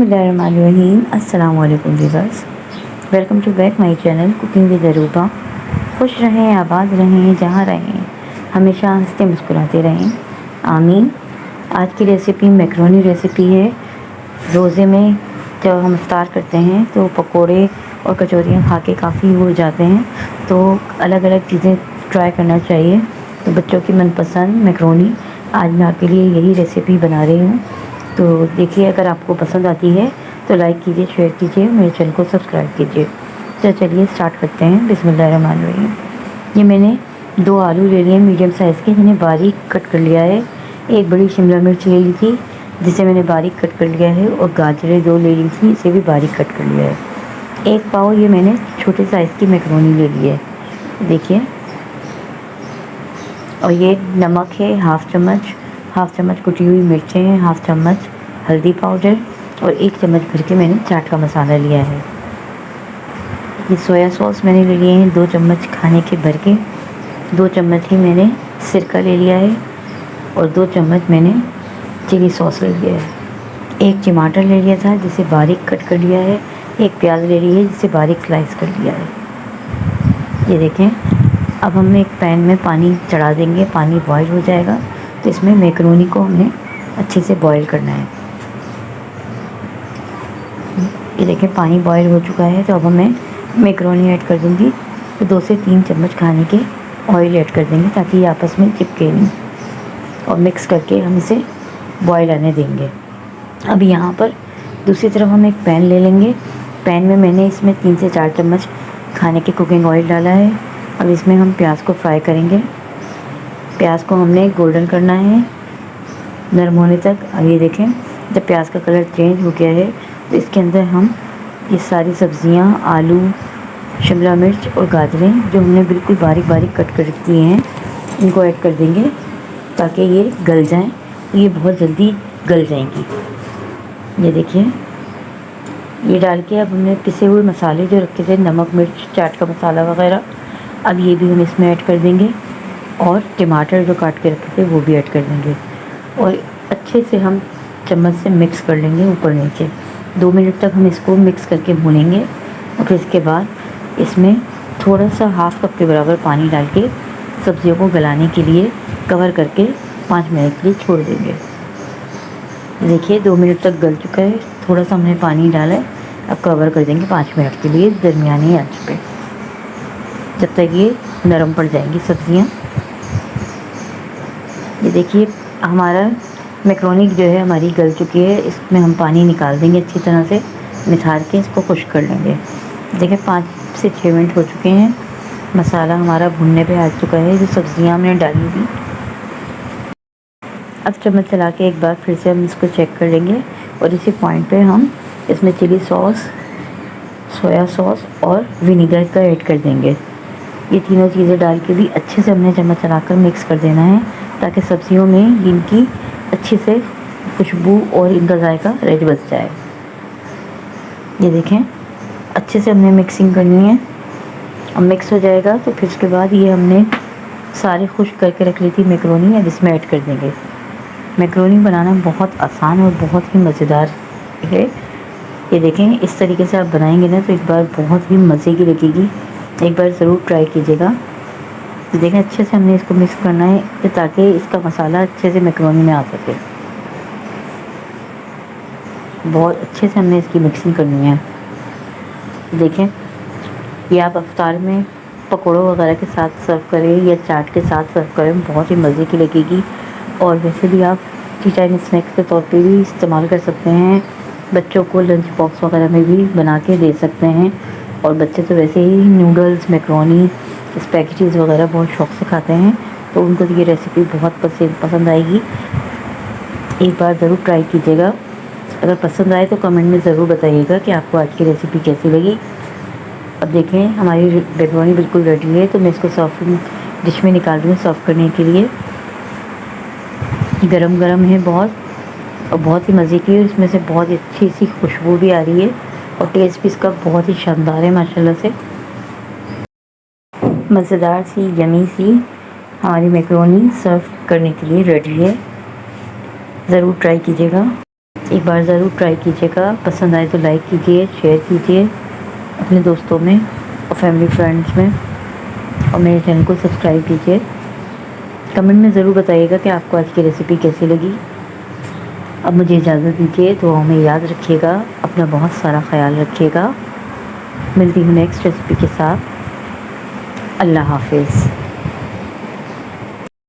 बिस्मिल्लाहिर्रहमानिर्रहीम। अस्सलाम वालेकुम viewers, welcome to back my channel cooking with Aruba. खुश रहें, आबाद रहें, जहाँ रहें हमेशा हंसते मुस्कुराते रहें, आमीन। आज की रेसिपी मैकरोनी रेसिपी है। रोज़े में जब हम इफ्तार करते हैं तो पकोड़े और कचौरियाँ खा के काफ़ी हो जाते हैं, तो अलग अलग चीज़ें ट्राई करना चाहिए। तो बच्चों की मनपसंद मैकरोनी आज मैं आपके लिए यही रेसिपी बना रही हूँ। तो देखिए, अगर आपको पसंद आती है तो लाइक कीजिए, शेयर कीजिए, मेरे चैनल को सब्सक्राइब कीजिए। तो चलिए स्टार्ट करते हैं। बिस्मिल्लाहिर्रहमानिर्रहीम। ये मैंने 2 आलू ले लिए मीडियम साइज़ के, जिन्हें बारीक कट कर लिया है। एक बड़ी शिमला मिर्च ले ली थी, जिसे मैंने बारीक कट कर लिया है, और गाजरें 2 ले ली थी, इसे भी बारीक कट कर लिया है। 1 पाव ये मैंने छोटे साइज़ की मैकरोनी ले ली है, देखिए। और ये नमक है हाफ़ चम्मच कुटी हुई मिर्चें हैं, हाफ़ चम्मच हल्दी पाउडर, और 1 चम्मच भर के मैंने चाट का मसाला लिया है। ये सोया सॉस मैंने ले लिए हैं 2 चम्मच खाने के भर के। 2 चम्मच ही मैंने सिरका ले लिया है, और 2 चम्मच मैंने चिली सॉस ले लिया है। 1 टमाटर ले लिया था, जिसे बारीक कट कर लिया है। 1 प्याज ले ली है, जिसे बारीक स्लाइस कर लिया है। ये देखें। अब हम एक पैन में पानी चढ़ा देंगे, पानी बॉईल हो जाएगा तो इसमें मैकरोनी को हमने अच्छे से बॉईल करना है। ये देखें, पानी बॉईल हो चुका है, तो अब मैं मैकरोनी ऐड कर दूंगी। तो 2 से 3 चम्मच खाने के ऑयल ऐड कर देंगे, ताकि ये आपस में चिपके नहीं, और मिक्स करके हम इसे बॉईल आने देंगे। अब यहाँ पर दूसरी तरफ हम एक पैन ले लेंगे। पैन में मैंने इसमें 3 से 4 चम्मच खाने के कुकिंग ऑयल डाला है। अब इसमें हम प्याज को फ्राई करेंगे। प्याज को हमने गोल्डन करना है, नरम होने तक। अब ये देखें, जब प्याज का कलर चेंज हो गया है तो इसके अंदर हम ये सारी सब्ज़ियाँ, आलू, शिमला मिर्च और गाजरें, जो हमने बिल्कुल बारीक बारीक कट कर रखी हैं, इनको ऐड कर देंगे, ताकि ये गल जाएं। ये बहुत जल्दी गल जाएंगी। ये देखिए, ये डाल के अब हमने पिसे हुए मसाले जो रखे थे, नमक, मिर्च, चाट का मसाला वगैरह, अब ये भी हम इसमें ऐड कर देंगे, और टमाटर जो काट के रखे थे वो भी ऐड कर देंगे, और अच्छे से हम चम्मच से मिक्स कर लेंगे ऊपर नीचे। 2 मिनट तक हम इसको मिक्स करके भूनेंगे, और फिर इसके बाद इसमें थोड़ा सा हाफ़ कप के बराबर पानी डाल के सब्जियों को गलाने के लिए कवर करके 5 मिनट के लिए छोड़ देंगे। देखिए, 2 मिनट तक गल चुका है, थोड़ा सा हमने पानी डाला है। अब कवर कर देंगे 5 मिनट के लिए दरमियानी आंच पे, जब तक ये नरम पड़ जाएंगी सब्जियां। ये देखिए, हमारा मैकरोनी जो है हमारी गल चुकी है। इसमें हम पानी निकाल देंगे, अच्छी तरह से निथार के इसको खुश्क कर लेंगे। देखिए, 5 से 6 मिनट हो चुके हैं। मसाला हमारा भुनने पे आ चुका है, जो सब्जियां हमने डाली थी। अब चम्मच चला के एक बार फिर से हम इसको चेक कर लेंगे, और इसी पॉइंट पे हम इसमें चिली सॉस, सोया सॉस और विनीगर का ऐड कर देंगे। ये तीनों चीज़ें डाल के भी अच्छे से हमने चम्मच चलाकर मिक्स कर देना है, ताकि सब्जियों में इनकी अच्छी से खुशबू और इनका जायका रच बच जाए। ये देखें, अच्छे से हमने मिक्सिंग करनी है। अब मिक्स हो जाएगा तो फिर उसके बाद ये हमने सारे खुश्क करके रख ली थी मैकरोनी, अब इसमें ऐड कर देंगे। मैकरोनी बनाना बहुत आसान और बहुत ही मज़ेदार है। ये देखें, इस तरीके से आप बनाएंगे ना तो एक बार बहुत ही मज़े की लगेगी। एक बार ज़रूर ट्राई कीजिएगा। देखें, अच्छे से हमने इसको मिक्स करना है, ताकि इसका मसाला अच्छे से मैकरोनी में आ सके। बहुत अच्छे से हमने इसकी मिक्सिंग करनी है। देखें, ये आप इफ्तार में पकौड़ों वगैरह के साथ सर्व करें या चाट के साथ सर्व करें, बहुत ही मज़े की लगेगी। और वैसे भी आप टी टाइम स्नैक्स के तौर पे भी इस्तेमाल कर सकते हैं। बच्चों को लंच बॉक्स वगैरह में भी बना के दे सकते हैं। और बच्चे तो वैसे ही नूडल्स, मैकरोनी, स्पैगेटीज़ वगैरह बहुत शौक़ से खाते हैं, तो उनको ये रेसिपी बहुत पसंद आएगी। एक बार ज़रूर ट्राई कीजिएगा। अगर पसंद आए तो कमेंट में ज़रूर बताइएगा कि आपको आज की रेसिपी कैसी लगी। अब देखें, हमारी मैकरोनी बिल्कुल रेडी है, तो मैं इसको सर्विंग डिश में निकाल रही हूँ सर्व करने के लिए। गरम गरम है बहुत, और बहुत ही मज़े की है। इसमें से बहुत अच्छी सी खुशबू भी आ रही है, और टेस्ट भी इसका बहुत ही शानदार है माशाल्लाह से। मज़ेदार सी, यमी सी हमारी मैकरोनी सर्व करने के लिए रेडी है। ज़रूर ट्राई कीजिएगा। एक बार ज़रूर ट्राई कीजिएगा। पसंद आए तो लाइक कीजिए, शेयर कीजिए अपने दोस्तों में और फैमिली फ्रेंड्स में, और मेरे चैनल को सब्सक्राइब कीजिए। कमेंट में ज़रूर बताइएगा कि आपको आज की रेसिपी कैसी लगी। अब मुझे इजाज़त दीजिए, तो हमें याद रखिएगा, अपना बहुत सारा ख्याल रखिएगा। मिलती हूँ नेक्स्ट रेसिपी के साथ। अल्लाह हाफिज़।